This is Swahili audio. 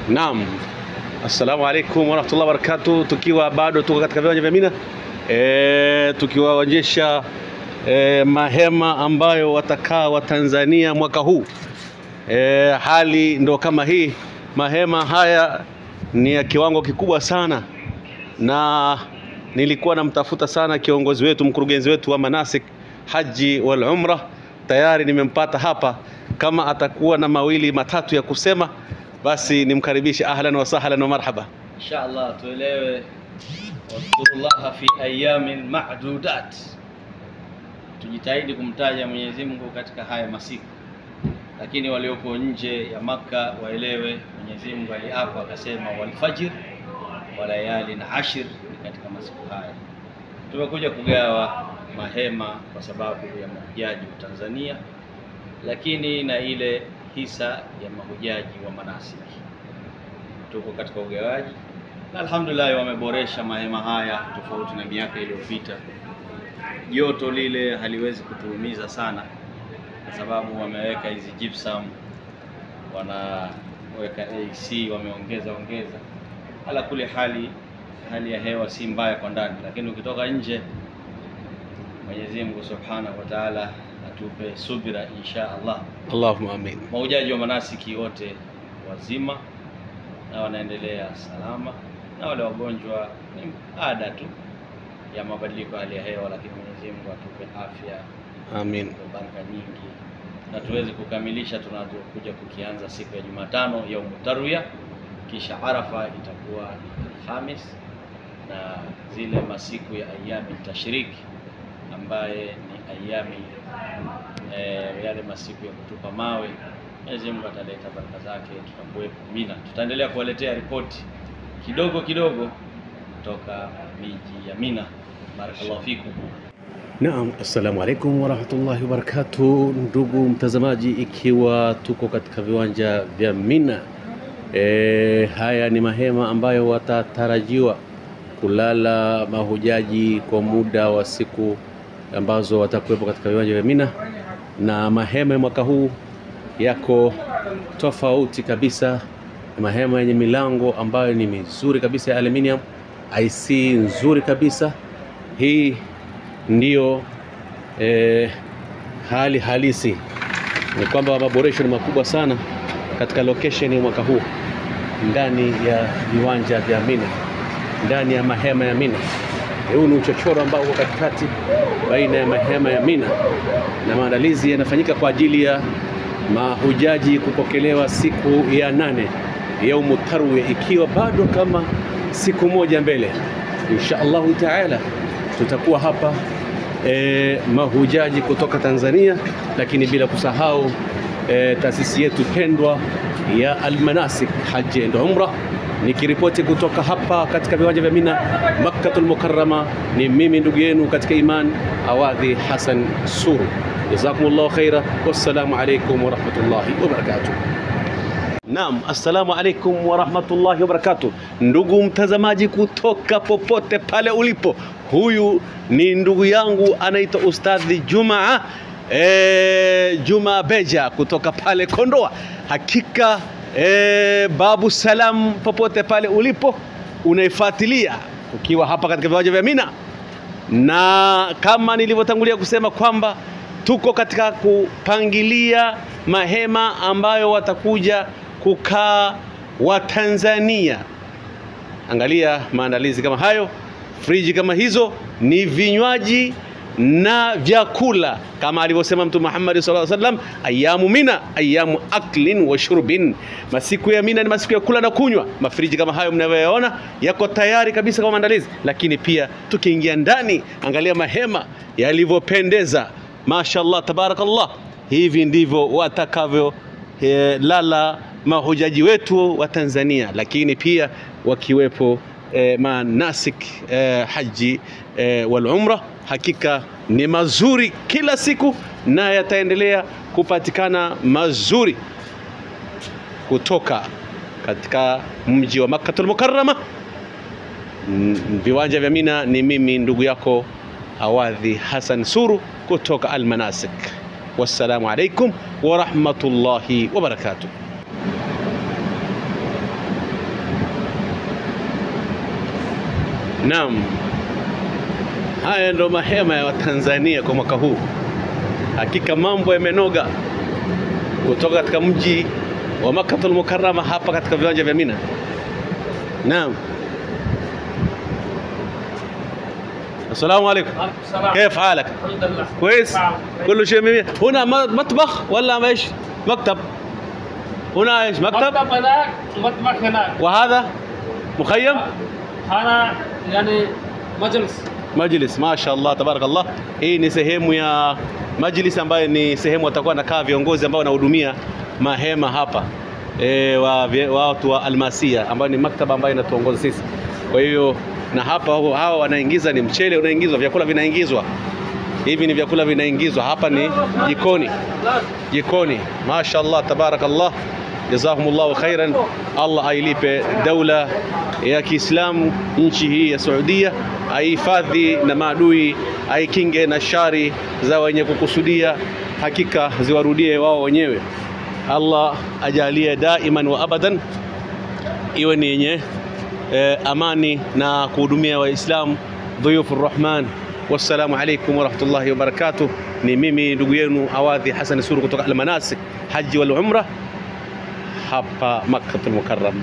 Naam. Assalamu alaikum warahmatullahi wabarakatuh. Tukiwa bado tuko katika viwanja vya Mina, tukiwaonyesha mahema ambayo watakaa wa Tanzania mwaka huu. Hali ndo kama hii. Mahema haya ni ya kiwango kikubwa sana, na nilikuwa namtafuta sana kiongozi wetu, mkurugenzi wetu wa manasik haji wal umra. Tayari nimempata hapa. Kama atakuwa na mawili matatu ya kusema, basi nimkaribishe. Ahlan wa sahlan wa marhaba. Inshallah tuelewe, wadhkurullaha fi ayamin ma'dudat, tujitahidi kumtaja Mwenyezi Mungu katika haya masiku. Lakini walioko nje ya Makka waelewe, Mwenyezi Mungu aliapa akasema wal fajr wa layalin ashr, katika masiku haya. Tumekuja kugawa mahema kwa sababu ya mahujaji wa Tanzania, lakini na ile hisa ya mahujaji wa manasiki. Tuko katika ugawaji na alhamdulillah wameboresha mahema haya tofauti na miaka iliyopita. Joto lile haliwezi kutuumiza sana kwa sababu wameweka hizi gypsum, wanaweka AC, wameongeza hala kule hali ya hewa si mbaya kwa ndani, lakini ukitoka nje, Mwenyezi Mungu Subhanahu wa Ta'ala atupe subira insha Allah. Allahumma amin. Mahujaji wa manasiki wote wazima na wanaendelea salama, na wale wagonjwa ni ada tu ya mabadiliko hali ya hewa, lakini Mwenyezi Mungu atupe afya, amin, baraka nyingi, na tuweze kukamilisha tunazokuja kukianza siku ya Jumatano ya Tarwiya, kisha Arafa itakuwa ni Alhamis, na zile masiku ya ayami tashriki ambaye ni ayami yale masiku ya kutupa mawe. Mwenyezi Mungu ataleta baraka zake, tutakuwepo Mina. Tutaendelea kuwaletea ripoti kidogo kutoka miji ya Mina. Barakallahu fikum. Naam, assalamu alaikum warahmatullahi wabarakatuh. Ndugu mtazamaji, ikiwa tuko katika viwanja vya Mina, haya ni mahema ambayo watatarajiwa kulala mahujaji kwa muda wa siku ambazo watakuwepo katika viwanja vya Mina. Na mahema mwaka huu yako tofauti kabisa. Mahema yenye milango ambayo ni mizuri kabisa ya aluminium, IC nzuri kabisa. Hii ndiyo hali halisi, ni kwamba maboresho ni makubwa sana katika location ya mwaka huu ndani ya viwanja vya Mina, ndani ya mahema ya Mina. Huu ni uchochoro ambao uko katikati baina ya mahema ya Mina, na maandalizi yanafanyika kwa ajili ya mahujaji kupokelewa siku ya 8 Yaumu Tarwiya, ikiwa bado kama siku moja mbele. Insha Allah Taala tutakuwa hapa mahujaji kutoka Tanzania, lakini bila kusahau taasisi yetu pendwa ya Al-Manasik Haji and Umra. Nikiripoti kutoka hapa katika viwanja vya Mina, Makkatul Mukarrama, ni mimi ndugu yenu katika iman, Awadhi Hassan Suru. Jazakumullahu khaira, wassalamu alaikum warahmatullahi wabarakatuh. Naam, assalamu alaikum warahmatullahi wabarakatuh. Ndugu mtazamaji kutoka popote pale ulipo, huyu ni ndugu yangu anaitwa Ustadhi Juma Beja kutoka pale Kondoa. Hakika babu salam, popote pale ulipo unaifuatilia ukiwa hapa katika viwanja vya Mina, na kama nilivyotangulia kusema kwamba tuko katika kupangilia mahema ambayo watakuja kukaa wa Tanzania. Angalia maandalizi kama hayo, friji kama hizo, ni vinywaji na vyakula kama alivyosema Mtume Muhammad sallallahu alaihi wasallam, ayamu Mina ayamu aklin wa shurbin. Masiku ya Mina ni masiku ya kula na kunywa. Mafriji kama hayo mnavyoyaona yako tayari kabisa kwa maandalizi, lakini pia tukiingia ndani, angalia mahema yalivyopendeza, mashaallah tabarakallah. Hivi ndivyo watakavyo lala mahujaji wetu wa Tanzania, lakini pia wakiwepo manasik haji wal umra. Hakika ni mazuri kila siku, na yataendelea kupatikana mazuri kutoka katika mji wa Makkatul Mukarrama, viwanja vya Mina. Ni mimi ndugu yako Awadhi Hassan Suru kutoka Al-Manasik. Wassalamu alaikum wa rahmatullahi wa barakatuh. Naam, haya ndo mahema ya Watanzania kwa mwaka huu. Hakika mambo yamenoga kutoka katika mji wa Makkatul Mukarrama hapa katika viwanja vya Mina. Naam. السلام عليكم. كيف حالك؟ الحمد لله كويس؟ كله شيء مية. هنا مطبخ ولا ايش؟ مكتب. هنا ايش؟ مكتب هناك مطبخ هناك. وهذا مخيم؟ هذا يعني Majlis, mashallah, tabarakallah. Hii ni sehemu ya majlis ambayo ni sehemu watakuwa nakaa viongozi ambao wanahudumia mahema hapa. Watu wa Almasia ambao ni maktaba ambayo inatuongoza sisi. Kwa hiyo na hapa hawa wanaingiza ni mchele unaingizwa, vyakula vinaingizwa. Hivi ni vyakula vinaingizwa. Hapa ni jikoni. Mashallah, tabarakallah. Jazakumullahu khairan. Allah ailipe daula ya Kiislamu nchi hii ya Saudia, aihifadhi na maadui, aikinge na shari za wenye kukusudia, hakika ziwarudie wao wenyewe. Allah ajalie daiman wa abadan iwe ni yenye amani na kuhudumia Waislamu dhuyufur Rahman. Wassalamu alaykum wa rahmatullahi wa barakatuh. Ni mimi ndugu yenu Awadhi Hassan Suru kutoka Al-Manasik Haji wal Umrah hapa Makkatul Mukarram.